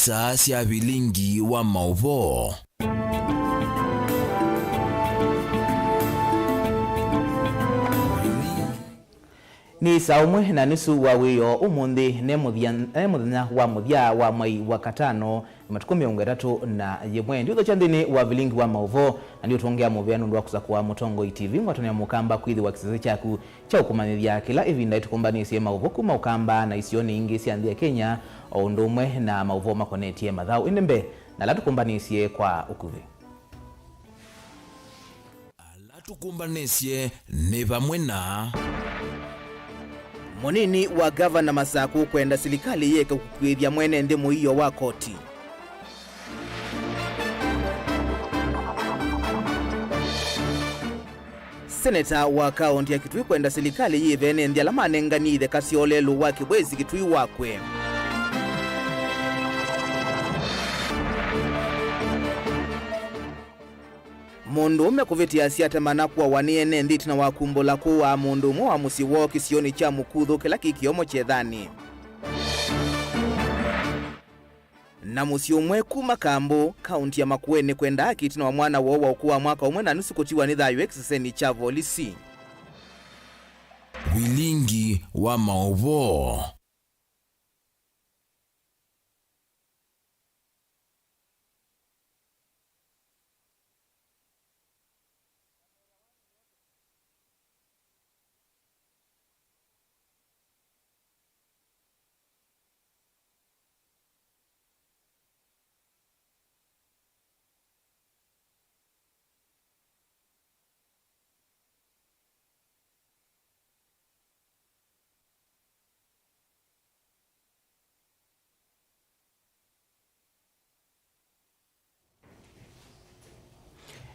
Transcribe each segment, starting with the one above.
Isa cia bilingi wa mauvo. Ni saa umwe na nusu wa wiyo umundi ne muthenya wa muthia wa mwai wa katano matuko 31 ndio chandini wa bilingi wa mauvo ndio tuongea muviano ndo kusakwa Mutongo TV ngwatonya mukamba kwithi wa kizazi chaku cha ukumanyithia kila ivinda itukumbanisie mauvo kuma ukamba na isioni ingi cianthia Kenya o ndumwe na mauvo makonetie mathau inembe na latukumbanisie kwa ukuvi. Latukumbanisie ni vamwe na Monini wa Gavana Masaku kwenda serikali yeke kukwithia mwene ndimu hiyo wa koti. Seneta wa kaunti ya Kitui kwenda serikali yivene ndi alama nenganithe Kasiolelu wa Kibwezi Kitui wakwe. Mundu umekuvitia siatemana kuwa waniene nditi na wakumbula kuwa mundu mwa musiwo kisioni cha mukuthu kila kikiomo chethani. Na musi umwe kuma Kambo, kaunti ya Makueni kwenda akiti na mwana wowa ukuwa mwaka umwe na nusu kutiwa ni thayu exiseni cha volisi. Bilingi wa mauvo.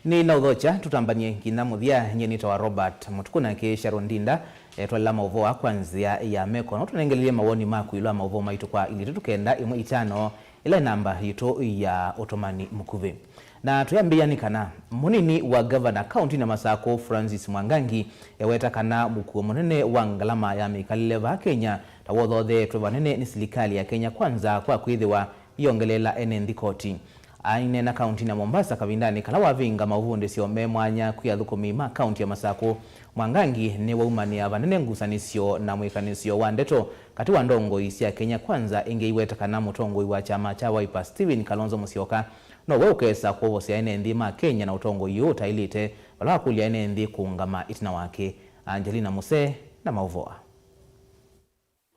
Ni naudhocha tutambanie kina muthia nyenita wa Robert Mutukuna ke Sharondinda twala mauvo wa kwanzia ya meko na tunengelie mawoni maku ilo mauvo maitu kwa ili tukenda imwe itano ila namba yito ya Otomani Mukuvi. Na tuyambia ni kana munini wa Governor County na Masako Francis Mwangangi yaweta kana mukuo munene wa ngalama ya mikalileva Kenya tawodhothe tuvanene ni serikali ya Kenya kwanza kwa kwithiwa yongelela enendi koti. Aine na kaunti na Mombasa kavindani kala wavinga mauvundi siome mwanya kuyathukumi kaunti ya Masako Mwangangi ni waumani ya vanene ngusanisio na mwikanisio wa ndeto kati wa ndongo isia Kenya kwanza ingeiweta kana mutongo wa chama cha Wiper Stephen Kalonzo Musyoka no wekesa kuvosia enendi Kenya na utongo yu tailite wala kulia enendi kuungama itina wake. Angelina Muse na mauvoa.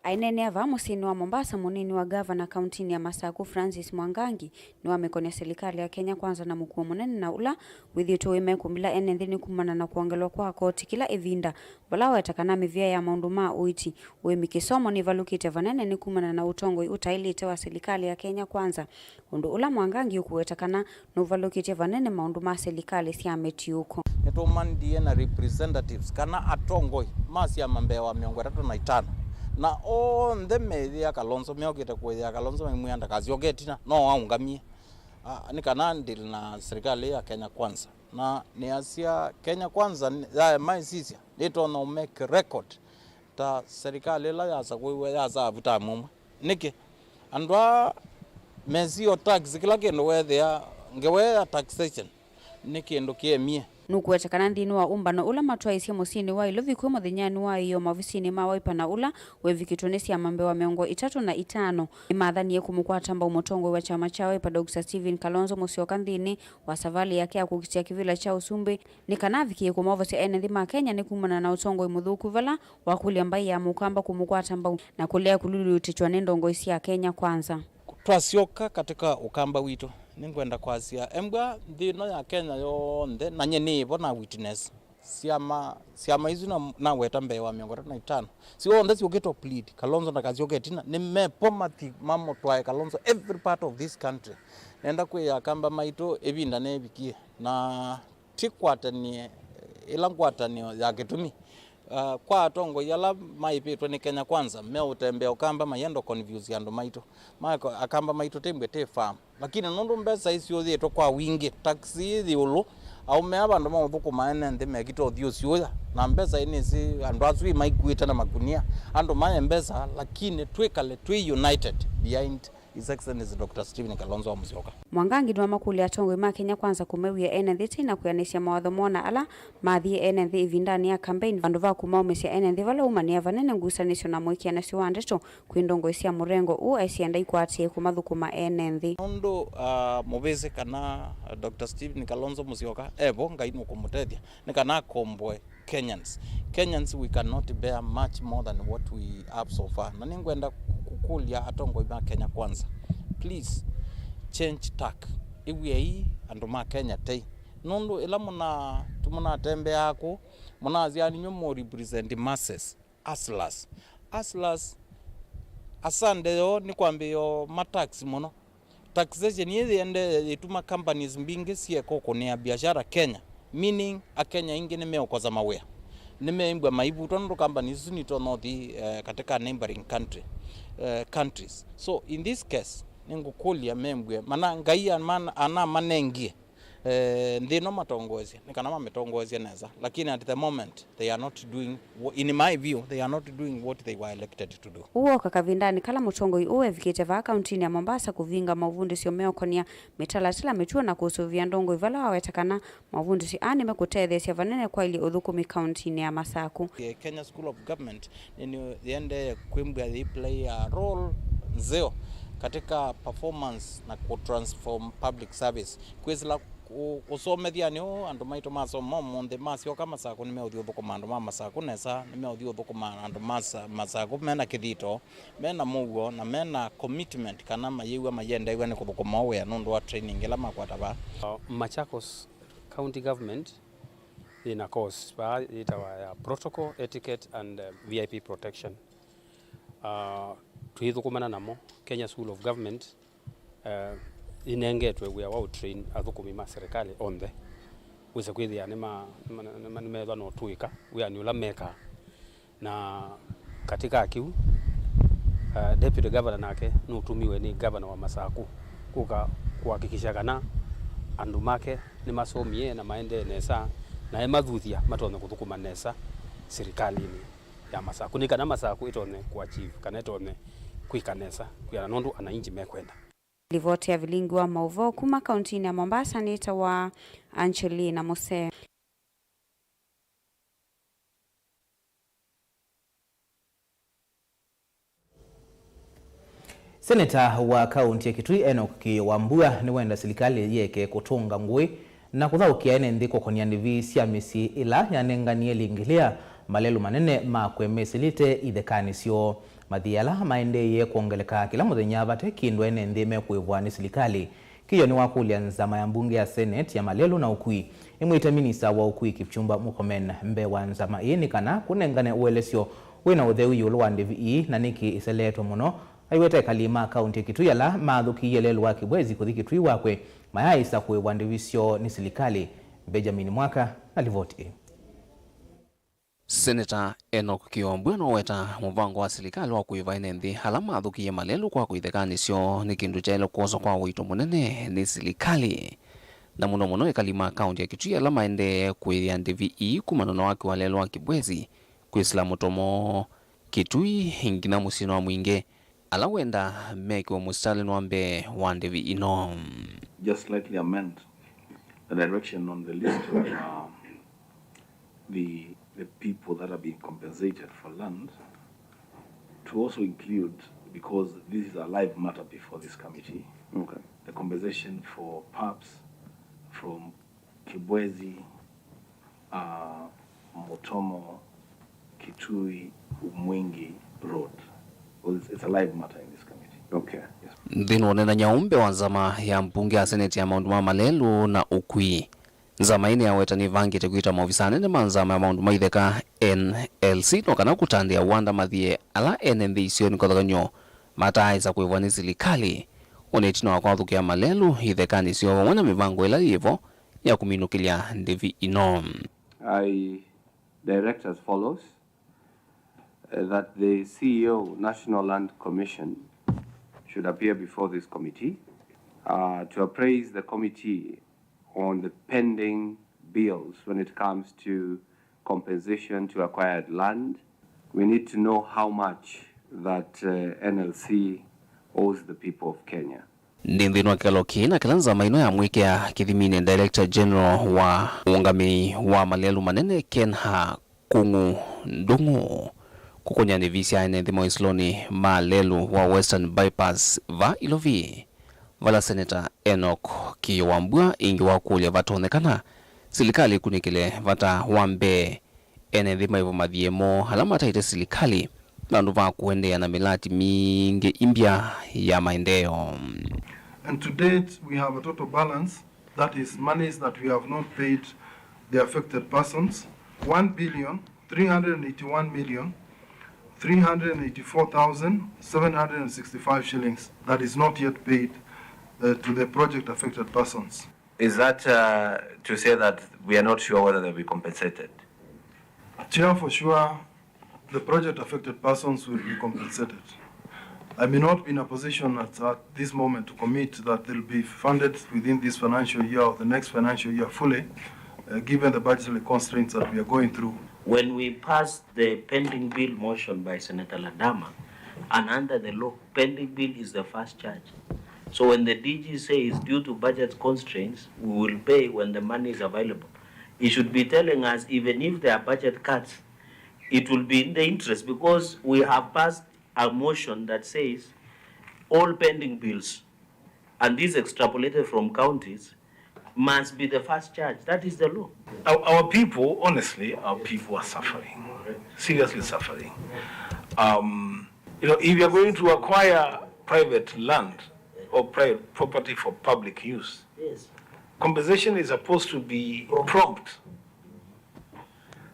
Ainene ava musini wa Mombasa munini wa Gavana kaunti ya Masako Francis Mwangangi ni wamekonia serikali ya Kenya kwanza na mkuu munene na ula withito imekumila enendini kumana na kuongelwa kwa koti kila evinda bala wetakana mivia ya maundu ma uiti wemikisomo ni valukite vanene ni kumana na utongo utailite wa serikali ya Kenya kwanza undu ula Mwangangi ukuwetakana no valukite vanene maundu ma serikali siameti uko neto mandie na representatives kana atongoi masi ya mambewa 35 na on the media Kalonzo meokite kuya Kalonzo mwianda kazi ogetina no waungamie ni kana ndil na serikali ya Kenya kwanza na ni asia Kenya kwanza ya maisisia nito no make record ta serikali la ya sakwe ya za vuta mumwe niki andwa mezio tax kila kendo wethia ngewe taxation niki ndo kiemie nukuwetakana ndini wa umbano ula matwaisia musini wa ilo vikwe muthinyani wa iyo mavusini ma Wiper na ula wevikitonesi ya mambe wa 35 imathanie kumukwata mba umutongo wa chama cha Wiper Dr. Stephen Kalonzo Musyoka ndini wa savali yake ya kukitia kivila cha Usumbi ni kanavikie kumovosi enethi ma Kenya ni kumana na utongo imuthuku vala wakuli ambai ya mukamba kumukwata mba na kulea kululu utichwa nendongo isi ya Kenya kwanza. Twasioka katika ukamba wito ningwenda kwasia embwa ndino ya Kenya yonde na nyeni bona witness siama hizo na weta mbewa 35 sio onde siogeto plead Kalonzo na kazi ogetina nimepomati mamo twae Kalonzo every part of this country nenda kuya kamba maito evinda ne bikie na tikwatani ilangwatani ya Kitumi kwa tongo yala maipitwe ni Kenya kwanza meutembea ukamba mayendo confuse yando maito maiko akamba maito tembe te farm lakini nondo mbesa isio thieto kwa wingi taxi thiulu au meaba ndo mabuku maene ndime megito thio sioya na mbesa ini si ando azui maikuita na makunia ando maye mbesa lakini twekale twi united behind His Excellency Dr. Stephen Kalonzo Musyoka. Mwangangi nwa makuli atongwe ma Kenya Kwanza kumewia NND na kuyanisha mawadho mona ala mathie NND ivindani ya campaign vandu va kumaumisya NND vala umania vanene ngusanisyo na mwikia na siwandeto kwindongo isia murengo u asienda ikwatie kumathukuma NND. Nondo mubeze kana Dr. Stephen Kalonzo Musyoka evo ngainu kumutethia ni kana kombwe Kenyans we cannot bear much more than what we have so far. Na ningwenda kukulia atongo ma Kenya Kwanza. Please change tack. Iwe hii andu ma Kenya tei. Nondo ila tumuna tembe yako muna aziani nyomo represent masses. Aslas asande yo ni kwambe yo matax mono. Taxation yezi ende ituma companies mbingi siye koko ni ya biashara Kenya. Meaning a Kenya ingi nimeokoza mawea. Nimeimbwa maibu tono companies nitono the katika neighboring countries. So in this case ningukulia membwe mana ngai ana manengie ndino matongozi nikana mametongozi neza lakini at the moment they are not doing, in my view they are not doing what they were elected to do. Uo kakavindani kala mutongoi uwe vikite va kauntini ya Mombasa kuvinga mavundi sio meokonia mitalatila mechuo na kusuvia ndongo ivala wawetakana mavundi si anime kutethesia vanene kwa ili uthukumi kauntini ya Masaku. The Kenya School of Government the ende kwimbwa they play a role zeo katika performance na ku-transform public service kwezila usomethia niyo andu maito masomo monde masio kama Masaku nimeuthio thukuma andu ma Masaku nesa nimeuthio thukuma andu Masaku mena kithito mena mugo na mena commitment kana mayewa mayenda iwe ni kuthukuma we nundu wa training ila makwata ba Machakos County Government in a course by protocol, etiquette and VIP protection. Tuithukumana namo Kenya School of Government inengetwe we are train athukumi ma serikali on the wisa kwithia nimethwa no tuika we are nyula meka na katika akiu deputy governor nake no tumiwe ni governor wa Masaku kuka kuhakikisha kana andu make ni masomie na maende nesa na emathuthia matone kuthukuma nesa serikali ya Masaku ni kana Masaku itone kuachieve kana itone kwikanesa kuya nondu anainji mekwenda. Livoti ya vilingi wa mauvo kuma kauntini ya Mombasa nita wa Angelina Mose. Seneta wa kaunti ya Kitui Enoch Wambua ni wenda serikali yeke kutunga ngui na kuthaukia NND kokoniani cia misi ila yanenganie lingilia malelu manene makwemesilite ithekanisyo mathiala maendeye kuongeleka kila muthenya bate kindu NND mekwivwa ni serikali kiyo ni wakulia nzama ya mbunge ya Senate ya malelu na ukui imwita minista wa ukui Kipchumba Murkomen mbe wa nzama ini kana kunengane uelesyo wina utheu yulu wa NDVE na niki iseleto muno aiwete kalima kaunti ya Kitui ala mathuki yelelu wa Kibwezi kuthi Kitui wakwe mayaisa kuwa ndivisyo ni serikali. Benjamin Mwaka alivoti. Senator Enoch Wambua no weta muvango wa serikali wa kuiva NND ala mathuki malelu kwa kuithekanisyo ni kindu cha ilokozo kwa wito munene ni serikali na muno ikalima kaunti ya Kitui ala maende kuithia NDVE kumanono wake wa lelu wa Kibwezi kwisila mutomo Kitui ingina musino wa mwinge ala wenda meki wa mustali nwambe wa NDVE ino. Just slightly amend the direction on the list of the people that are being compensated for land to also include, because this is a live matter before this committee, the compensation for pubs from Kibwezi, Motomo, Kitui, Mwingi Road. Well, it's a live matter in this committee. Okay. Yes. Dhino nena nyaumbe wa nzama ya mbunge ya Senate ya Maunduma malelu na ukui. Nzama ini ya weta ni vangi tekuita maofisa nene manzama ya Maunduma idheka NLC no kana kutandi ya wanda mathie ala NND isio ni kodhaganyo mataiza kuivwani serikali. Onetina wakwadhuki ya malelu idheka nisio wana mivango ila hivo ya kuminukilia NDVE ino. I direct as follows. That the CEO, National Land Commission, should appear before this committee to appraise the committee on the pending bills when it comes to compensation to acquired land. We need to know how much that NLC owes the people of Kenya. Nindhinwa kikalo kina kilanza maino ya mwike ya kithimini Director General wa uungami wa malelu manene Kenha Kungu Ndungu kukonya ni visi aine thimo isloni malelu wa Western Bypass va ilovi vala Senator Enoch Kiwambua ingi wa kulia vatonekana silikali kunikile vata wambe ene thima hivyo madhiemo halama taite silikali nandu va kuendea na milati mingi imbia ya maendeo. And to date, we have a total balance, that is monies that we have not paid the affected persons, 1,381,384,765 shillings that is not yet paid to the project affected persons. Is that to say that we are not sure whether they'll be compensated? Chair, for sure, the project affected persons will be compensated. I may not be in a position at this moment to commit that they'll be funded within this financial year or the next financial year fully, given the budgetary constraints that we are going through. When we passed the pending bill motion by Senator Ladama, and under the law, pending bill is the first charge. So when the DG says due to budget constraints, we will pay when the money is available, he should be telling us even if there are budget cuts, it will be in the interest, because we have passed a motion that says all pending bills, and these extrapolated from counties, must be the first charge. That is the law. Our people, honestly, our people are suffering, seriously suffering. If you're going to acquire private land or private property for public use, Yes. compensation is supposed to be prompt.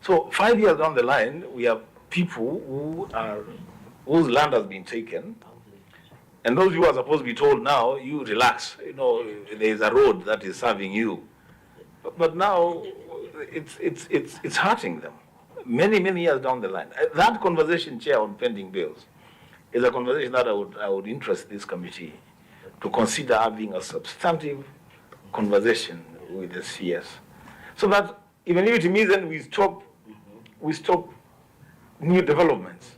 So 5 years down the line, we have people whose land has been taken, and those people are supposed to be told now, you relax, there is a road that is serving you. But now it's hurting them many years down the line. That conversation, Chair, on pending bills is a conversation that I would interest this committee to consider having a substantive conversation with the CS, so that even if it means then we stop new developments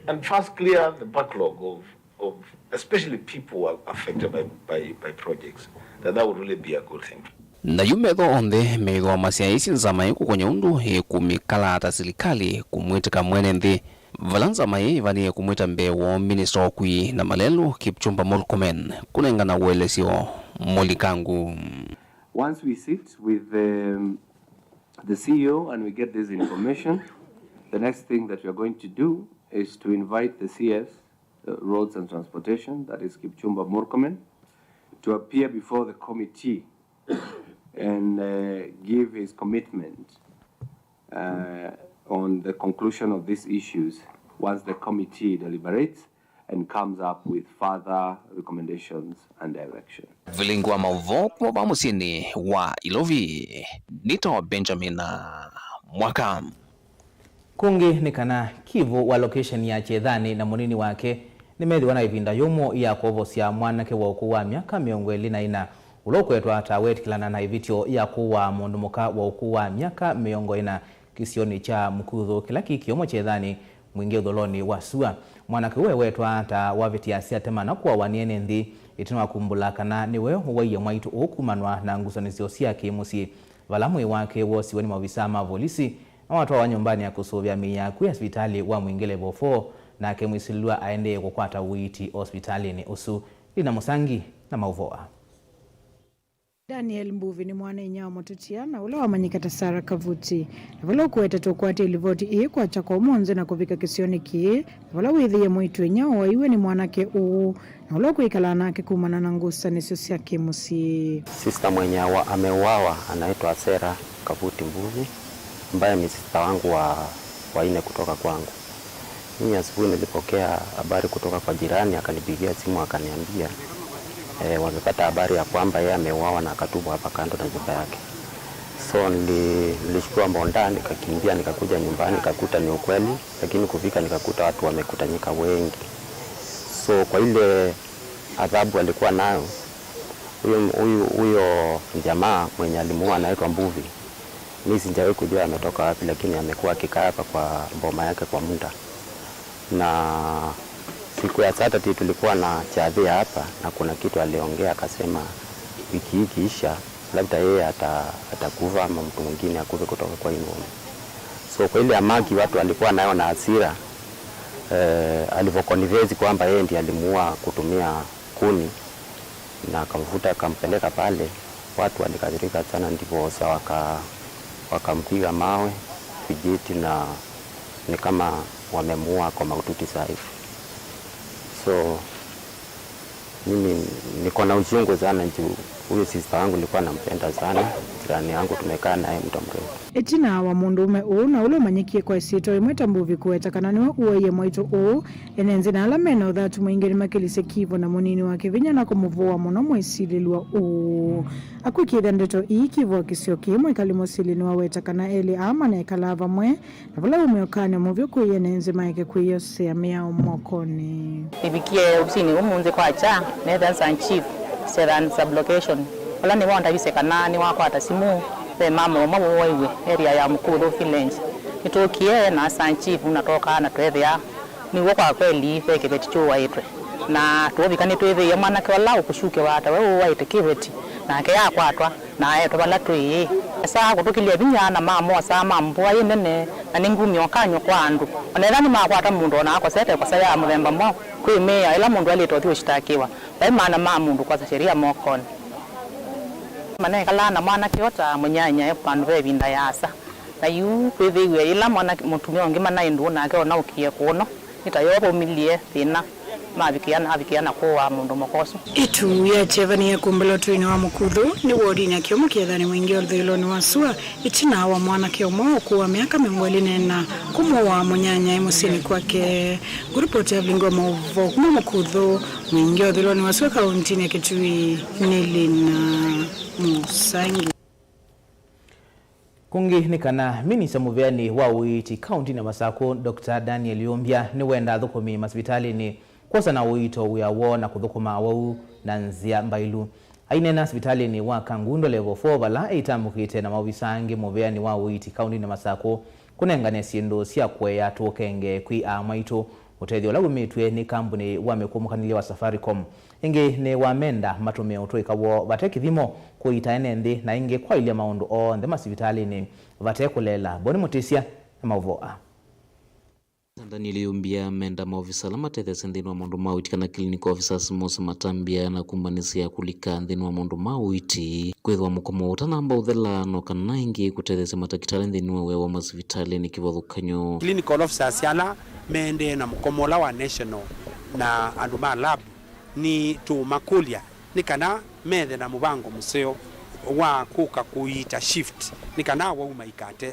and first clear the backlog of especially people who are affected by projects, that would really be a good thing. Na yumetho onde meidwa masiaisi nzamai kukonya undu kumikala ata silikali kumwitika mwene nthi valanza mai vanie kumwita mbewo minister okui na malelu Kipchumba Murkomen kunengana uelesio Molikangu. Once we sit with the CEO and we get this information, the next thing that we are going to do is to invite the CS, Roads and Transportation, that is Kipchumba Murkomen, to appear before the committee and give his commitment on the conclusion of these issues once the committee deliberates and comes up with further recommendations and direction. Vilingwa mauvo kwa bamusini wa Ilovi, Nito Benjamin Mwaka. Kungi ni kana kivu wa location ya Chethani na munini wake nimethiwa na ivinda yomo ya kuvosia mwanake wa ukuu wa miaka 24 ulokwetwa atawetikilana na ivitio ya kuwa mundumuka wa ukuu wa miaka 40 kisioni cha Mukuthu kila kikiomo Chethani mwingi udholoni wa Sua. Mwanake uwe wetwa ata wavitia siatema na kuwa waniene nthi itinwa kumbula kana niwe uwaiye mwaitu ukumanwa na ngusanisio sia kimusi valamwe wake wosi weni mavisa mavolisi na watu wa nyumbani ya kusuvya miyaku ya hospitali wa Mwingele Bofo na kemwisilua aende kukwata uiti hospitali ni usu lina musangi na mauvoa. Daniel Mbuvi ni mwana inyao motutia na ula wamanyikata Sara Kavuti. Na vala ukuweta tokuati ilivoti ii kwa chako umonze na kuvika kisioni kie. Na vala uidhiye mwitu inyao wa iwe ni mwanake uu. Na ula kuikala nake kumana na ngusa nisiosia kimusi. Sister mwenye ameuawa anaitwa Sara Kavuti Mbuvi, ambaye ni sister wangu wa ine kutoka kwangu. Mimi asubuhi nilipokea habari kutoka kwa jirani, akanipigia simu akaniambia wamepata habari ya kwamba yeye ameuawa na akatupwa hapa kando na nyumba yake. So nilishukua mbonda, nikakimbia nikakuja nyumbani, nikakuta ni ukweli, lakini kufika nikakuta watu wamekutanyika wengi. So kwa ile adhabu alikuwa nayo huyo jamaa mwenye alimuua anaitwa Mbuvi. Mimi sijawahi kujua ametoka wapi, lakini amekuwa akikaa hapa kwa boma yake kwa muda. Na siku ya Saturday tulikuwa na Chadhi hapa, na kuna kitu aliongea akasema wiki hii ikiisha labda yeye atakufa ama mtu mwingine akufe kutoka kwa ngome. So kwa ile amaki watu walikuwa nayo na hasira, alivyoconvince kwamba yeye ndiye alimuua kutumia kuni na akamvuta akampeleka pale, watu walikadhirika sana, ndipo wakampiga mawe, vijiti, na ni kama wamemuua kwa mahututi sahihi. So mimi niko na uchungu sana juu huyu sister wangu nilikuwa nampenda sana, jirani yangu, tumekaa naye muda mrefu. Etina wa mundume na ule manyikie kwa isito imweta mbuvi kuwetakana niwa uweye mwaitu enenze na alamena uthatu mwingeni makilise kivo na munini wake vinya na kumuvua muno mwesililwa akwikitha ndeto ii kivo kisio kimwe ikalimosili wa wetakana eli ama na ikalava mwe na vula umeokane muvyo kuiye nenze maike kuiyo sea miao mokoni ibikie usini umunze kwa cha Netherlands and Chief Seran sublocation wala ni wanda bisekana ni wako atasimu be mama mwawe area ya Mukulu village nitokie na Sanchief unatoka na twethia ni wako kweli feke betichua itwe na tuobikani twethia mwana ke wala ukushuke wata wewe waite kiveti na ke yakwatwa na ayo tobala twi asa kutukilia binyana mama sa mambo yenene na ningumi okanyo kwandu onethani makwata mundu na akosete kwa saya muremba mo kwimea ila mundu alitothio shitakiwa bai mana mundu kwa sheria mokoni mana kala na mwana kiota munyanya pandu bebinda yasa na yu kwithiwe ila mwana mutumia ongi mana indu na ke ona ukie kuno itayobo milie thina mabikiana kwa mundu mokoso itu ya chevani ya kumbelo tuini wa Mukuthu ni wodi na kiomo kiethani mwingi olthilo ni wasua itina wa mwana kiomo kuwa miaka 24 kumo wa munyanya imusini kwake guripoti ya Blingo Mauvo kuma Mukuthu mwingi olthilo ni wasua kauntini ya Kitui Nilina Musangi kungi nikana minisa muveani wa uiti kaunti na Masako Dr. Daniel Yombia ni wenda thukumi masibitali ni kosa na uito uyawo na kuthukuma wau na nzia mbailu ainena hospitali ni wa Kangundo level 4 bala itamukite na mawisange muveani wa uiti kaunti na Masako kunengane siendo sia kweya tukenge kwi amaito utethio lagu mitwe ni kambuni wamekumukanile wa Safaricom inge ne wamenda matume utoikawo batekithimo kuita enende na inge kwa ile maundu o ndema hospitali ni vatekulela boni mutisia na mauvoa Daniel Yombia menda maofisa la matethese nthini wa maundu mawiti kana clinic officers Mose Matambia na kumbanisia kulika nthini wa maundu mawiti kwithwa mukomo utanamba uthelano kana ingi kutethese matakitali nthini wa masivitali ni kivothukanyo clinical officers yana mende na mukomola wa national na anduma lab ni tu makulia ni kana methe na mubango museo wa kuka kuita shift ni kana wa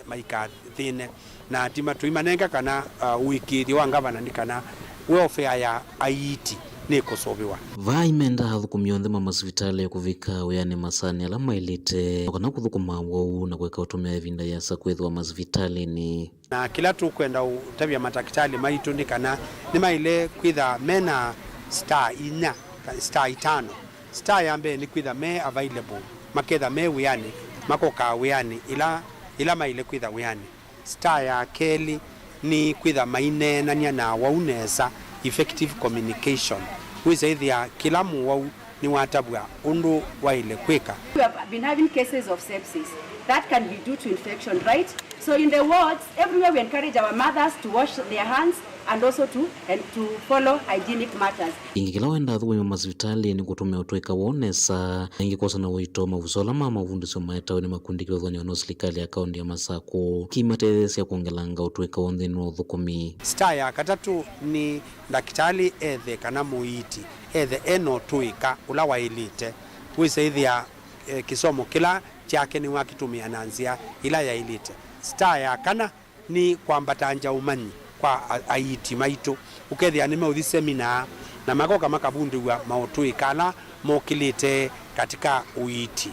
maikathine na tima tuimanenga kana wiki wa ngavana ni kana welfare ya aiti ni kusobiwa vaimenda thukumi nthema masivitali ya kuvika uyani masani alama ilite kana kuthukuma wau na kweka utumia evinda ya sakwethwa masivitali ni na kila tu kwenda utabia matakitali maitu ni kana ni maile kwitha mena star 5 star yambe ni kwitha me available maketha me uyani makoka uyani ila maile kwitha uyani star ya keli ni kwitha maine nania na waunesa effective communication wizethia kila muwau ni watabwa undu waile kwika. We have been having cases of sepsis that can be due to infection, right? So in the wards everywhere we encourage our mothers to wash their hands and also to follow hygienic matters. Ingikila wenda thukumi masivitali ni kutumia utweka wonesa ingikosa na wito mavusola mama uvundisio maeta ni makundi kilothoni ono serikali ya kaunti ya Masako kimatethesya kuongelanga utweka wonthini wa thukumi. Star ya katatu ni dakitali ethe kana muiti ethe eno tuika ula wailite wisethia kisomo kila chake ni wakitumia nanzia ila ya ilite. Star ya kana ni kwambatanja umanyi kwa aiti maitu ukethia ni mauthi seminar na makoka makabundu wa mautuikala mokilite katika uiti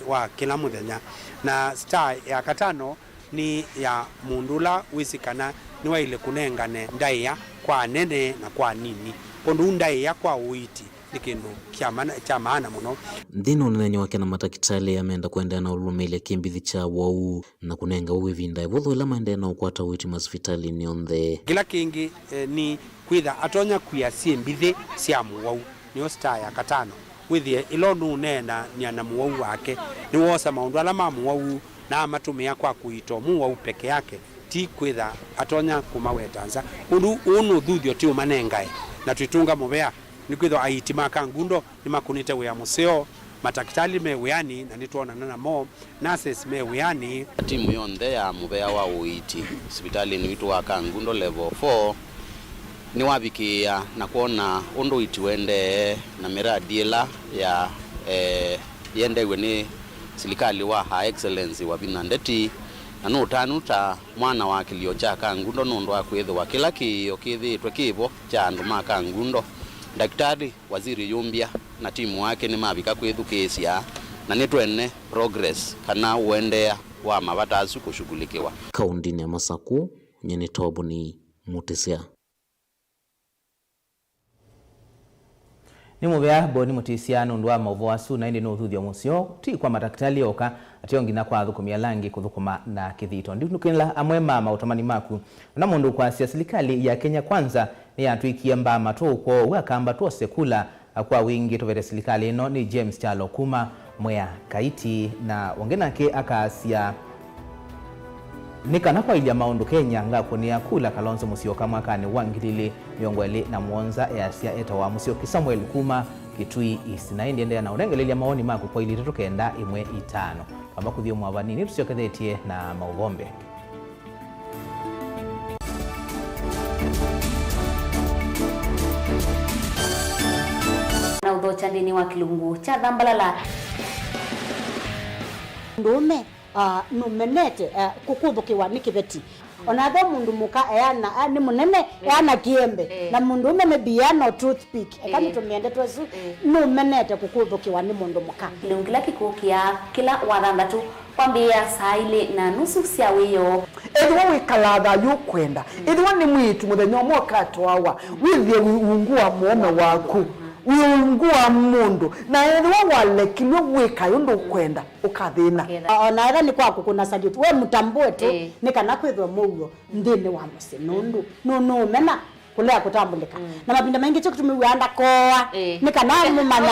wa kila muthenya. Na star ya katano ni ya mundula wisikana ni waile kunengane ndaia kwa nene na kwa nini pondu ndaia kwa uiti ni kindu kya maana muno. Ndino nenye wake na matakitali ameenda kuendea na ulumile kimbithi cha wau na kunenga uwivinda ivuthu ila maendea na ukwata witi masvitali ni onthe. Kila kingi ni kwitha atonya kuyasie mbithi sia muwau ni star ya katano withie ilo nunena ni ana muwau wake ni wosa maundu ala ma muwau na matumia kwa kuito muwau peke yake ti kwitha atonya kumawetanza undu unu thuthio ti umanengae na tuitunga muvea ni kwitha aitima kangundo ni makunite wea museo matakitali meweani na nituona nana mo nurses meweani timu yonthe ya muvea wa uiti hospitali ni witu wa kangundo level 4 ni wabikia na kuona undu iti wende na miradi ila ya yendewe ni serikali wa Her Excellency wa Binandeti na nutanuta mwana wa kilio cha kangundo nundu wa kwithwa kila kiyo kithitwe kivo cha andu ma kangundo. Daktari Waziri Yumbia na timu wake ni mabika kwithukia na nitwene progress kana uendea wa mabatazu kushughulikiwa kaundini ya Masaku nyeni tobu ni Mutisia. Ni muvea boni Mutisia nundu wa mauvo asu na indi no thuthio musio ti kwa matakitali oka ationgina kwa thukumia langi kuthukuma na kithito ndinukinla amwe mama utamani maku na mundu kwa serikali ya Kenya Kwanza ni atwikia mbama tuko wakamba tuose kula kwa wingi tovere serikali ino ni James Chalo Kuma Mwea Kaiti na wangenake akasia nikana kwa ilia maundu Kenya ngako ni akula Kalonzo Musyoka mwakani wangilili miongweli na muonza ya eta wa Musyoki Samuel Kuma Kitui East na ndiendea na urengelelia maoni maku kwa ili tukenda imwe itano kama kuthio mwavanini tusiokethetie na mauvombe. Na udhocha ndini wa kilungu cha Dhambalala ndume numenete kukuthukiwa ni kibeti onathe mundu muka eana ni munene eana kiembe na mundu umeme biano toothpick kama tumiende twesu numenete kukuthukiwa ni mundu muka kila kikukia kila wathandatu kwambia saa ile na nusu cia wiyo ethwa wikalatha yukwenda ethwa ni mwitu muthenya mwoka twawa withie wiungua muome waku wiungua mundu na ethwa walekilwe wika yundu kwenda ukathina ona era ni kwaku kuna salute we mutambue tu ni kana kwithwa mugo ndini wa musinundu no mena kulea kutambulika na mapinda mengi cyo kutumiwanda koa ni kana mumana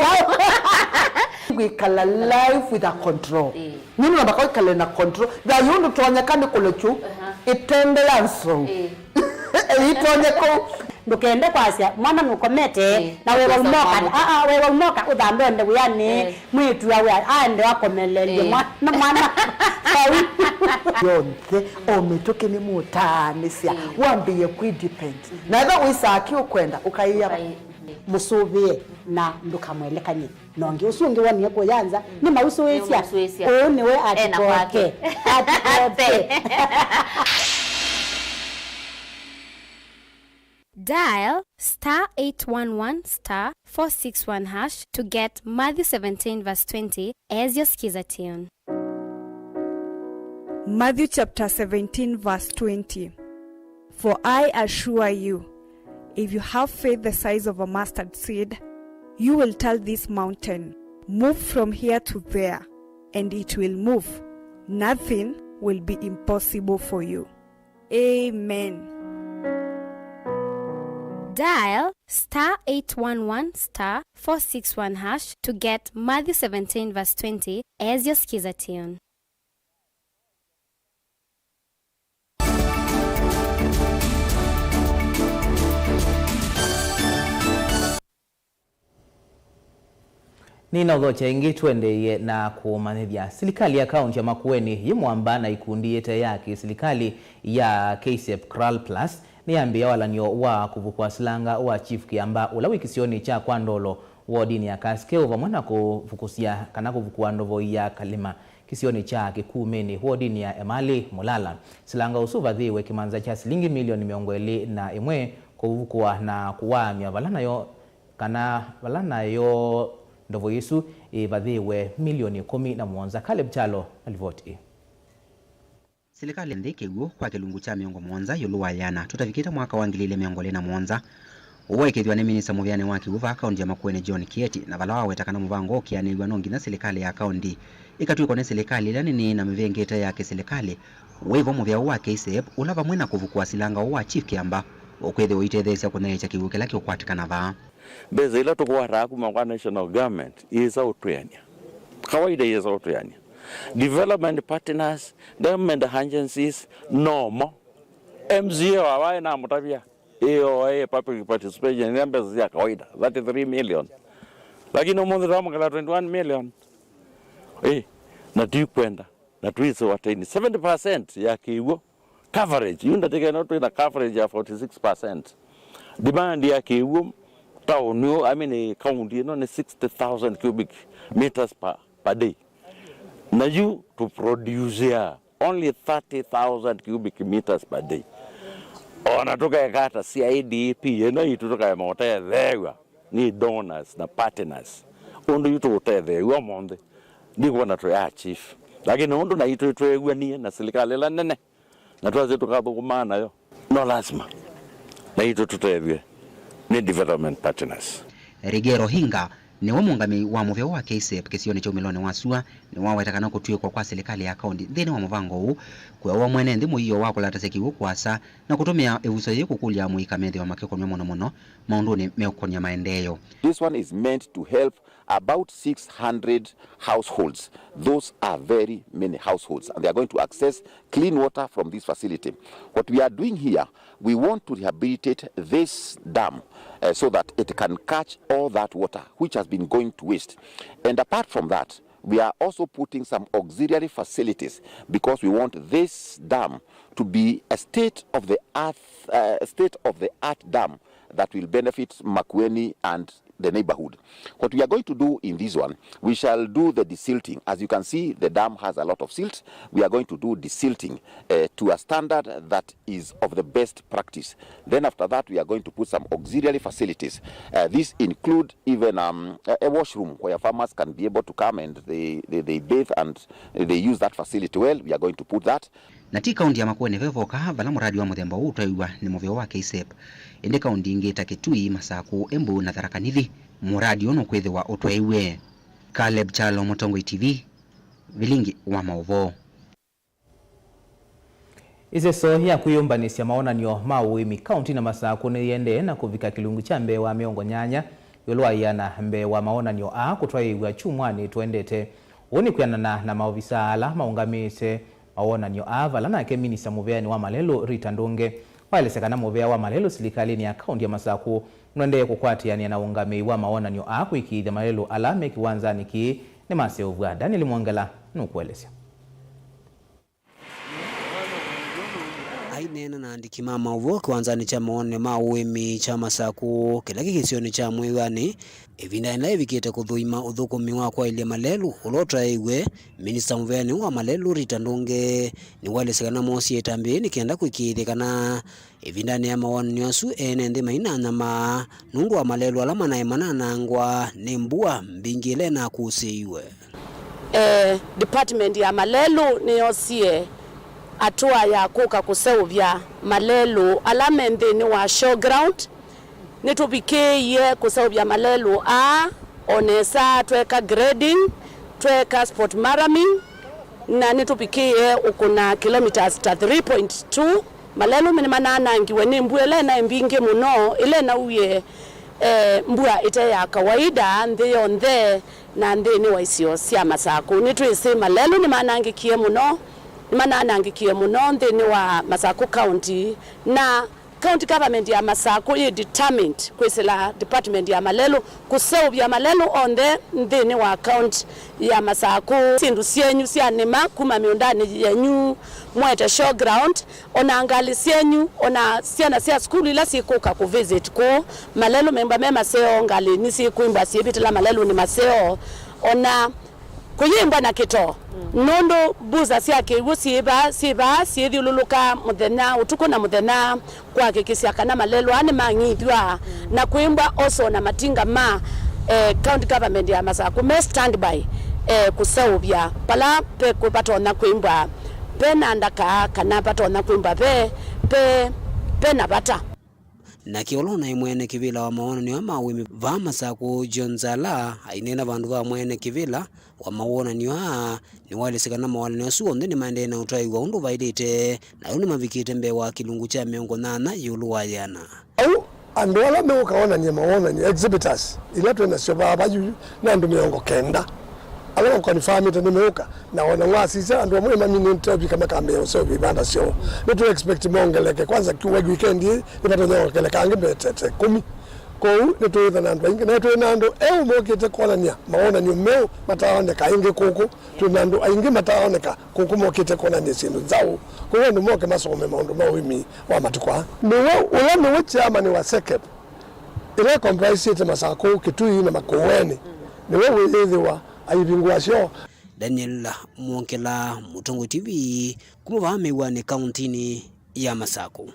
chao wikala life with a control nini nabako ikala na control da yundu twanyakani kulechu itendelanso itonyeko ndukende kwasia mwana nukomete na wewe umoka wewe umoka udhandende uyani mwitu yawe ande wakomelelie mwana yonthe ometoke ni mutanisia wambie kwidepend na tha wisaki ukwenda ukaiya musuvie na ndukamwelekanye nongi usungi wani ko yanza ni mausuwesia one we atikoke Dial *811*461# to get Matthew 17 verse 20 as your skiza tune. Matthew chapter 17 verse 20. For I assure you, if you have faith the size of a mustard seed, you will tell this mountain, move from here to there, and it will move. Nothing will be impossible for you. Amen. Dial *811*461# to get Matthew 17 verse 20 as your skiza tune. Nina udhocha ingi tuendeye na kumanithia serikali ya kaunti ya Makueni yimwamba na ikundi yete yake serikali ya KCF Kral Plus niambia walanio wa kuvukwa silanga wa chief kiamba ula wikisioni cha Kwandolo wodini ya Kaskeu vamwana kuvukusia kana kuvukwa ndovo ya Kalima kisioni cha Kikumeni wodini ya Emali Mulala silanga usuva dhiwe kimanza cha shilingi milioni 201 kuvukwa na kuwamia valanayo kana valanayo ndovo Yesu vadhiwe milioni 10 Caleb Chalo alivoti. Serikali ndikiguo kwa kilungu cha miongo mwanza yuluwa yana tutafikita mwaka wa 2017 uwekethwa ni minista muvyani wa kiuva akaunti ya Makueni John Kieti na vala wawetakana muvango kianilwa nongi na serikali ya akaunti ikatwikwa ni serikali ila nini na mivengete yake serikali wivo muvya wa KCF ulava mwena kuvukua silanga wa Chief Kiamba ukwethe uitethesya kunecha kiuke laki ukwatikana va beza ila tukwara kuma kwa national government isa utuyania kawaida isa utuyania development partners government agencies normal MCA wawae na mutavia EOA public participation ni mbeza ya kawaida 33 million lakini umunzi rama kala 21 million na tuikwenda na tuise wateni 70% ya kiwo coverage yunda teke na tuina coverage ya 46% demand ya kiwo town county no 60,000 cubic meters per day na you to produce here only 30,000 cubic meters per day onatoka yakata CIDP yeno itutoka ya motea thewa ni donors na partners ondo yuto utea thewa monde ndiko na to ya chief lakini ondo na ito twewa ni na serikali la nene na twaze tukathugumana yo no lazima na ito tutewe ni development partners. Rigero Hinga ni wamungami wa muvyo wa KCF kisioni cha umiloni wa sua ni wawetakana kutwikwa kwa serikali ya akaunti thini wa muvango huu kwa wa mwene ndimu iyo wako latasekiwo kwasa na kutumia evuso yeku kulia muikamethi wa makekonya muno maunduni meukonya maendeleo. This one is meant to help about 600 households. Those are very many households and they are going to access clean water from this facility. What we are doing here, we want to rehabilitate this dam so that it can catch all that water which has been going to waste. And apart from that, we are also putting some auxiliary facilities because we want this dam to be a state-of-the-art dam that will benefit Makueni and the neighborhood. What we are going to do in this one, we shall do the desilting. As you can see, the dam has a lot of silt. We are going to do desilting to a standard that is of the best practice. Then after that, we are going to put some auxiliary facilities. These include even a washroom where farmers can be able to come and they bathe and they use that facility well. We are going to put that. Na ti kaunti ya Makueni vevoka vala muradi wa muthemba huu utaiwa ni muvyo wa KCF indi kaunti ingi ta Kitui, Masaku, Embu na Tharaka Nithi muradi ono kwithiwa utwaiwe. Caleb Chalo, Mutongoi TV, Vilingi wa Maovo. Iseso ya kuyumbanisya maonanio ma uimi kaunti na Masaku ni yende na kuvika kilungu cha Mbewa miongo nyanya yolwa yana Mbewa maonanio a kutwaiwa chumwani tuendete uni kuyanana na maofisa ala maungamise maonanio avala na minista muveani wa Malelu Rita Ndunge waelesekana muvea wa Malelu silikalini ya kaunti ya Masaku mwende kukwatiania na ungami wa maonanio a kuikithia Malelu alame kiwanzani ki ni maseovwa. Daniel Mwangala nukuelesya. Ainena na andiki mama uvo kiwanzani cha maone mauimi cha Masaku kila kikisioni cha mwiwani evinda ina evikite kuthuima uthukumi wa kwa ile Malelu ulota iwe minista mveani wa Malelu Rita Ndunge ni walesekana mosi etambi ni kienda kuikithikana evinda ni maonanio asu ene ndi mainana ma nundu wa Malelu alama na emana nangwa ni mbua mbingile na kusiiwe department ya Malelu ni osie atua ya kuka kuseuvya Malelu alame nthini wa showground nitubikiye kuseuvya Malelu a onesa tweka grading tweka sport maraming na nitubikiye ukuna kilometers ta 3.2 Malelu minimana nangiwe ni mbuele na mbingi muno ile na uye mbua ite ya kawaida ndiyo nthe na nthini wa isio sia Masaku nituisi Malelu ni manangikie muno mananangikie muno nthini wa Masaku County na county government ya Masaku is determined kwisila department ya Malelu kuseuvya Malelu onde nthini wa county ya Masaku sindu sienyu sianima kuma miundani yenyu mwete showground ona angali sienyu ona siana sia school ila sikuka ku visit ku Malelu memba mema seo ngali nisi kuimba siebitila Malelu ni maseo ona kuyimba na kito nondo buza siake usiba sithi ululuka muthena utuko na muthena kwa kikisia kana Malelu ane mangithwa na kuimba also na matinga ma county government ya Masaku me standby kusaubya pala pe kupata na kuimba pe na ndaka kana pata na kuimba pe na bata na kiolona imwene kivila wa maonani wa mawimi va Masaku John Zala ainena vandu va mwene kivila wa maonani wa ni walisikana mawalani wa suonde ni maende na utaiwa undu vaidite na yuni mavikite mbe wa kilungu cha miongo nana yulu wa yana au andu ala meukaona ni maonani exhibitors ilatwe na shoba abaju na andu miongo kenda ala confirm ite nimeuka na wana ngwasisa andu amwe mamini ntobi kama kameo so vibanda sio netu expect mongeleke kwanza kiwa weekend ipato nyo keleka ange betete 10 ko netu ina nando inge netu nando mokete kona nia maona ni meu mataone ka inge kuku tunando ainge mataone ka kuku mokete kona ni sindu zao ko ndo moke masome maondo mawimi wa matukwa mewe ula mewe chama ni wa sekep ile comprise ite Masaku Kitui na Makueni ni wewe idhiwa aibingwasho. Daniel Mwonkela, Mutongo TV, kumuvamiwa ni kauntini ya Masaku.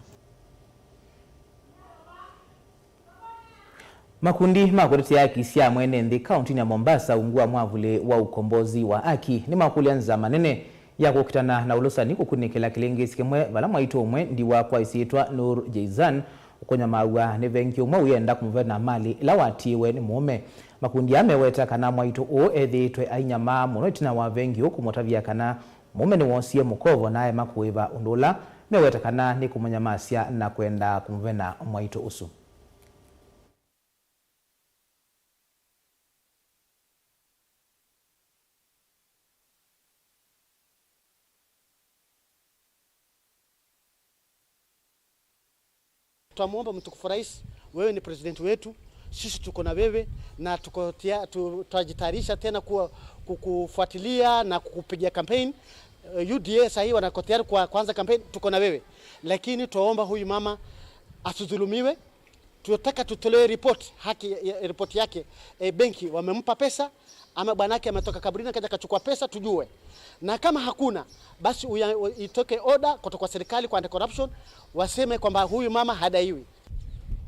Makundi makuriti ya kisia mwene ndi kauntini ya Mombasa ungua mwavule wa ukombozi wa aki ni makulianza manene ya kukitana na ulusani kukunikela kilengesi kemwe vala mwaito umwe ndi wa kwa isiitwa Nur Jaizan ukonya maua ni venki umwe uyenda kumvena mali la watiwe ni mume. Makundi ameweta kana mwaito o ethitwe ainyama muno itina wa vengi hukumotavia kana mume ni wosie mukovo naye makuiva undula meweta kana ni kumanyamasia na kwenda kumvena mwaito usu. Tuamuomba mtukufu rais, wewe ni president wetu, sisi tuko na wewe na tutajitayarisha tena kukufuatilia na kukupigia campaign. UDA sahi wanako tayari kwa kwanza campaign, tuko na wewe. Lakini tuomba huyu mama asudhulumiwe. Tunataka tutolewe report yake. Benki wamempa pesa ama bwanake ametoka kaburini kaja kachukua pesa tujue. Na kama hakuna basi itoke order kutoka kwa serikali kwa anti-corruption waseme kwamba huyu mama hadaiwi.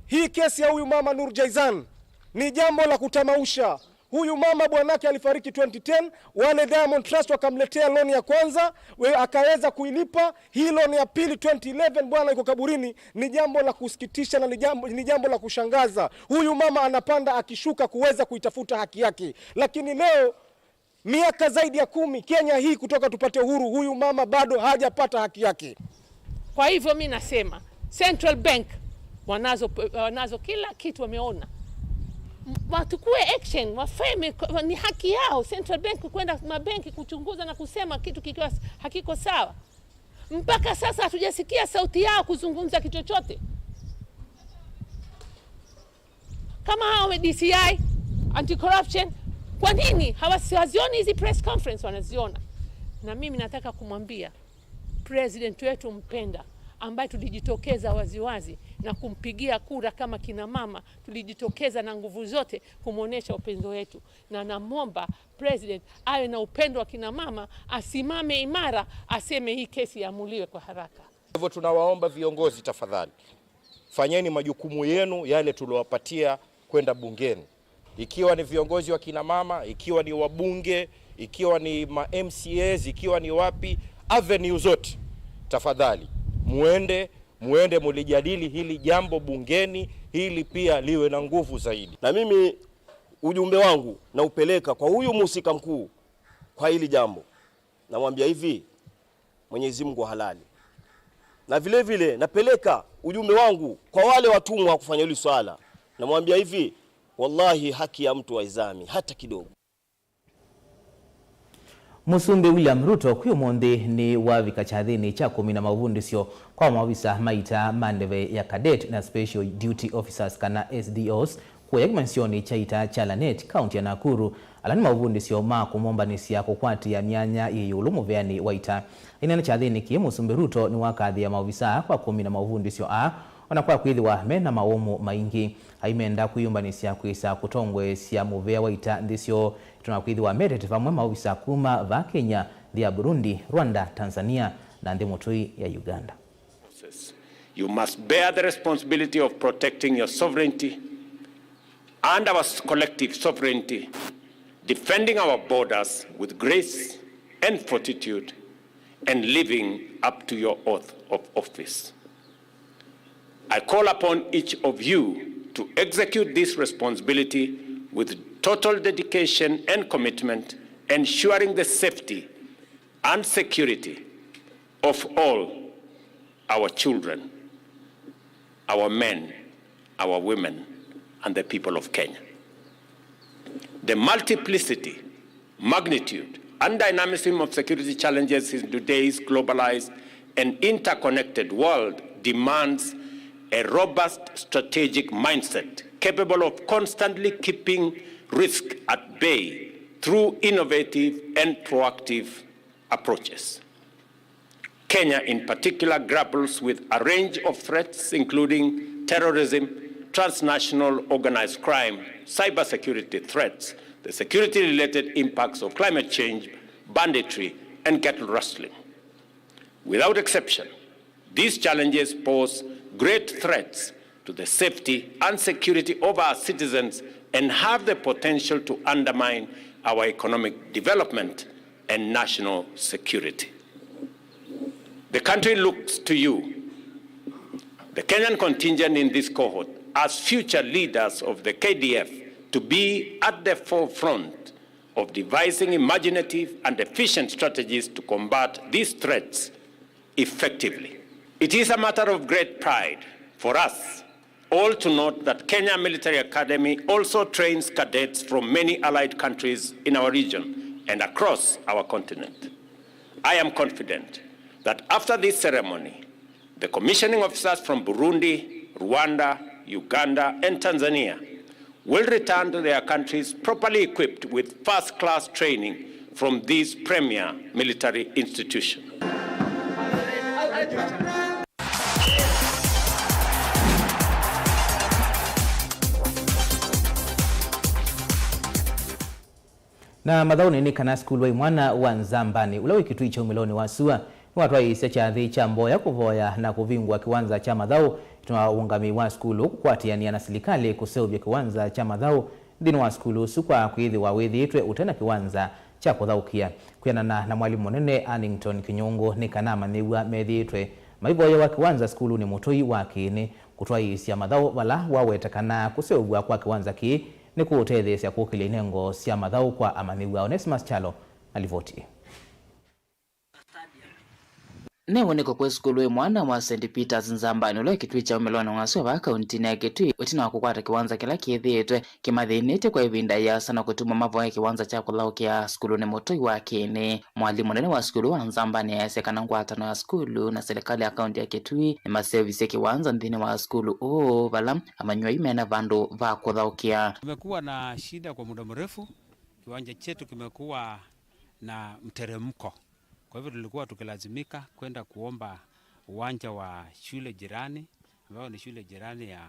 Hii kesi ya huyu mama Nur Jaizan ni jambo la kutamausha. Huyu mama bwanake alifariki 2010, wale Diamond Trust wakamletea loan ya kwanza, akaweza kuilipa. Hii loan ya pili 2011 bwana yuko kaburini. Ni jambo la kusikitisha na ni jambo la kushangaza. Huyu mama anapanda akishuka kuweza kuitafuta haki yake. Lakini leo miaka zaidi ya 10 Kenya hii kutoka tupate uhuru, huyu mama bado hajapata haki yake. Kwa hivyo mimi nasema Central Bank wanazo kila kitu, wameona. Watukue action, wafeme ni haki yao Central Bank kwenda mabenki kuchunguza na kusema kitu kikiwa hakiko sawa. Mpaka sasa hatujasikia sauti yao kuzungumza kitu chochote. Kama hao DCI, anti-corruption, kwa nini hawazioni hizi press conference? Wanaziona. Na mimi nataka kumwambia president wetu mpenda, ambaye tulijitokeza waziwazi na kumpigia kura kama kina mama, tulijitokeza na nguvu zote kumuonesha upendo wetu, na namwomba president awe na upendo wa kina mama, asimame imara, aseme hii kesi iamuliwe kwa haraka. Hivyo tunawaomba viongozi, tafadhali fanyeni majukumu yenu yale tuliowapatia kwenda bungeni, ikiwa ni viongozi wa kina mama, ikiwa ni wabunge, ikiwa ni ma MCAs, ikiwa ni wapi, avenue zote, tafadhali muende mulijadili hili jambo bungeni, hili pia liwe na nguvu zaidi. Na mimi ujumbe wangu na upeleka kwa huyu mhusika mkuu kwa hili jambo, namwambia hivi, Mwenyezi Mungu halali. Na vile vile napeleka ujumbe wangu kwa wale watumwa wa kufanya hili swala, namwambia hivi, wallahi haki ya mtu haizami hata kidogo. Musumbe William Ruto kuyo monde ni wavika chathini cha 10 na mavundisyo kwa mawisa maita mandeve ya cadet na special duty officers kana SDOs kwa yakimansioni chaita cha Lanet county ya Nakuru alani mavundisyo kumombanisia kukwati ya myanya yeyulu muveani waita inene chathini kie Musumbe Ruto ni wakadhi ya mawisa kwa 10 na mavundisyo wanakuwa kuithiwa mena mawomo maingi haimenda kuyumbanisia kwisa kutongwe sia muvea waita ndisyo tunakwithiwa merete vamwe mawisa kuma va Kenya, vya Burundi, Rwanda, Tanzania na ndemotoi ya Uganda. You must bear the responsibility of protecting your sovereignty and our collective sovereignty, defending our borders with grace and fortitude, and living up to your oath of office. I call upon each of you to execute this responsibility with total dedication and commitment, ensuring the safety and security of all our children, our men, our women, and the people of Kenya. The multiplicity, magnitude, and dynamism of security challenges in today's globalized and interconnected world demands a robust strategic mindset capable of constantly keeping risk at bay through innovative and proactive approaches. Kenya in particular grapples with a range of threats including terrorism, transnational organized crime, cybersecurity threats, the security-related impacts of climate change, banditry, and cattle rustling. Without exception, these challenges pose great threats to the safety and security of our citizens and have the potential to undermine our economic development and national security. The country looks to you, the Kenyan contingent in this cohort, as future leaders of the KDF to be at the forefront of devising imaginative and efficient strategies to combat these threats effectively. It is a matter of great pride for us all to note that Kenya Military Academy also trains cadets from many allied countries in our region and across our continent. I am confident that after this ceremony, the commissioning officers from Burundi, Rwanda, Uganda, and Tanzania will return to their countries properly equipped with first-class training from these premier military institutions. Na mathauni ni kana skulu wa mwana wa Nzambani ule wikitui cha umiloni wa sua watu waisya chathi cha mboya kuvoya na kuvingwa kiwanza cha mathau tuna ungami wa skulu kukwatiania na serikali kuseuvya kiwanza cha mathau ndini wa skulu sukwa kwithi wa withitwe utena kiwanza cha kuthaukia kwianana na mwalimu munene Annington Kinyungu ni kana maniwa methitwe maivoya wa kiwanza skulu ni mutui wa kini kutwaisya mathau vala wawetekana kuseuvya kwa kiwanza ki ni kuutethesya kukili nengo cia mathau kwa amaniwa. Onesimus Chalo alivoti. Newoneko kwa skulu mwana wa St. Peter's Nzambani ule kitui cha umelwana waswa wa kaunti na kitui utina wa kukwata kiwanza kila kiethitwe kimathinite kwa ivinda ya sana kutuma mavoya kiwanza cha kulaukia skulu ni mutoi wa kini. Mwalimu munene wa skulu wa Nzambani yasekana ngwatano ya skulu na serikali ya kaunti ya kitui ni masevisi kiwanza nthini wa skulu vala amanywa imena vandu va kuthaukia. Tumekuwa na shida kwa muda mrefu, kiwanja chetu kimekuwa na mteremko. Kwa hivyo tulikuwa tukilazimika kwenda kuomba uwanja wa shule jirani ambao ni shule jirani ya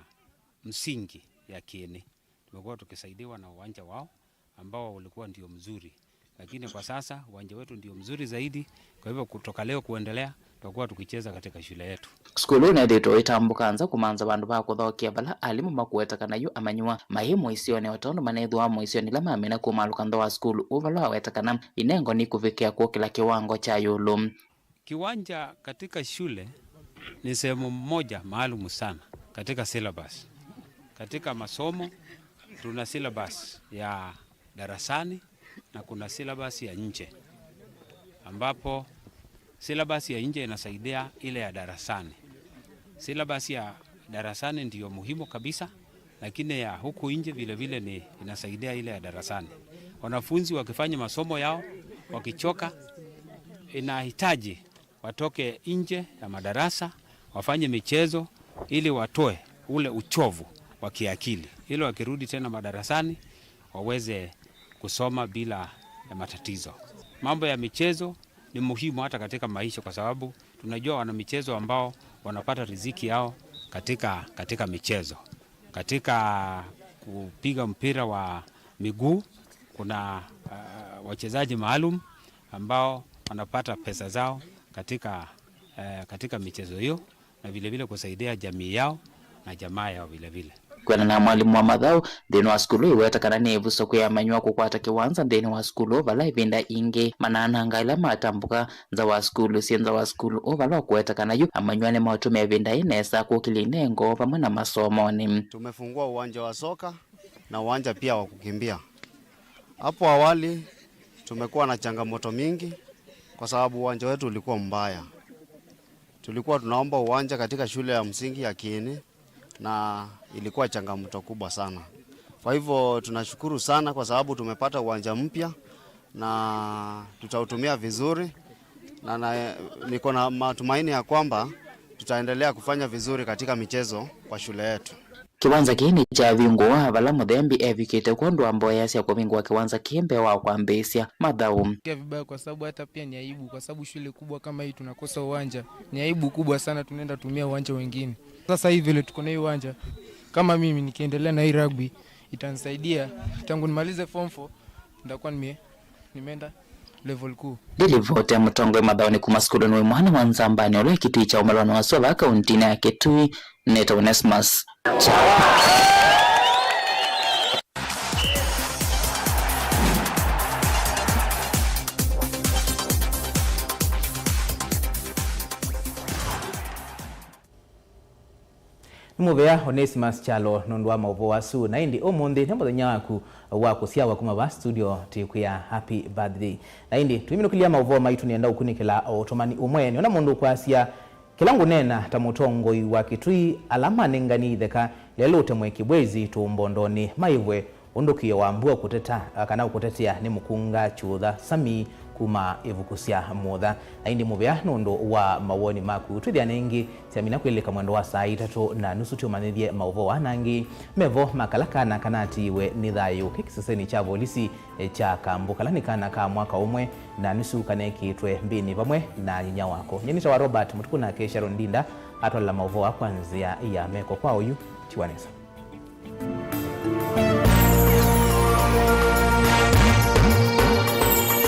msingi ya Kieni. Tumekuwa tukisaidiwa na uwanja wao ambao ulikuwa ndio mzuri. Lakini kwa sasa uwanja wetu ndio mzuri zaidi. Kwa hivyo kutoka leo kuendelea tutakuwa tukicheza katika shule yetu. Skulu na dito itambukanza kumanza bandu ba kuthokia bala alimu makuwetakana yu amanywa mahimu isione watondo manethu wa moisioni lama amena kumaluka ndo wa skulu uvala wetakana inengo ni kufikia kwa kila kiwango cha yulu. Kiwanja katika shule ni sehemu moja maalumu sana katika syllabus. Katika masomo tuna syllabus ya darasani na kuna syllabus ya nje, ambapo syllabus ya nje inasaidia ile ya darasani. Syllabus ya darasani ndiyo muhimu kabisa, lakini ya huku nje vile vile ni inasaidia ile ya darasani. Wanafunzi wakifanya masomo yao wakichoka, inahitaji watoke nje ya madarasa wafanye michezo ili watoe ule uchovu wa kiakili, ili wakirudi tena madarasani waweze kusoma bila ya matatizo. Mambo ya michezo ni muhimu hata katika maisha, kwa sababu tunajua wana michezo ambao wanapata riziki yao katika michezo. Katika kupiga mpira wa miguu kuna wachezaji maalum ambao wanapata pesa zao katika michezo hiyo, na vile vile kusaidia jamii yao na jamaa yao vile vile. kwena na mwalimu wa mathau thini wa skulu iwetakana ni ivuso kuya manywa kukwata kiwanza thini wa skulu vala ivinda ingi manananga ila matambuka nza wa skulu sienza wa skulu ovala kuwetakana yu amanywa ni mautume ivinda inesa kukilinengo pamwe na masomoni. Tumefungua uwanja wa soka na uwanja pia wa kukimbia. Hapo awali tumekuwa na changamoto mingi kwa sababu uwanja wetu ulikuwa mbaya. Tulikuwa tunaomba uwanja katika shule ya msingi ya Kieni na ilikuwa changamoto kubwa sana. Kwa hivyo tunashukuru sana kwa sababu tumepata uwanja mpya na tutautumia vizuri na niko na matumaini ya kwamba tutaendelea kufanya vizuri katika michezo kwa shule yetu. Kiwanza kini cha vingoa vala muthembi evikite kondwa mboya cia kuvingwa kiwanza kimbe wa kwambisia mathau. Vibaya kwa sababu hata pia ni aibu kwa sababu shule kubwa kama hii tunakosa uwanja. Ni aibu kubwa sana, tunaenda tumia uwanja wengine. Sasa hivi vile tuko na hii uwanja, kama mimi nikiendelea na hii rugby itanisaidia tangu nimalize form 4 nitakuwa nimeenda level kuu. Dilivote mutongwe mathau kuma skulu ni mwana wa Nzambani ole kitui cha umelwano wa Soba kaunti ya Kitui Neta Onesmus. Muvea Onesmus Chalo nondwa mauvo wasu na indi omundi nembo nyaku waku sia wakuma ba studio tikuya happy birthday na indi tuiminukilia mauvo maitu nienda ukunikila otomani umweni ona mundu kwasia kilangu nena tamutongo wa Kitui alama nengani theka lelo temwe kibwezi tumbondoni maivwe undukiyo wambua kuteta kana kutetea ni mukunga chudha Sami kuma evukusia mutha na indi muvea nondo wa mawoni maku twithia nengi siamina kweleka mwendo wa saa 3:30 tumanithie mauvo wanangi mevo makalakana kanati we nithayo kikiseseni cha polisi cha kambukalani kana ka mwaka umwe na nusu kanekitwe mbini pamwe na nyinya wako Nyenita wa Robert Mutukuna ke Sharon Ndinda atwala mauvo wa kwanzia ya meko kwa uyu Chiwanesa.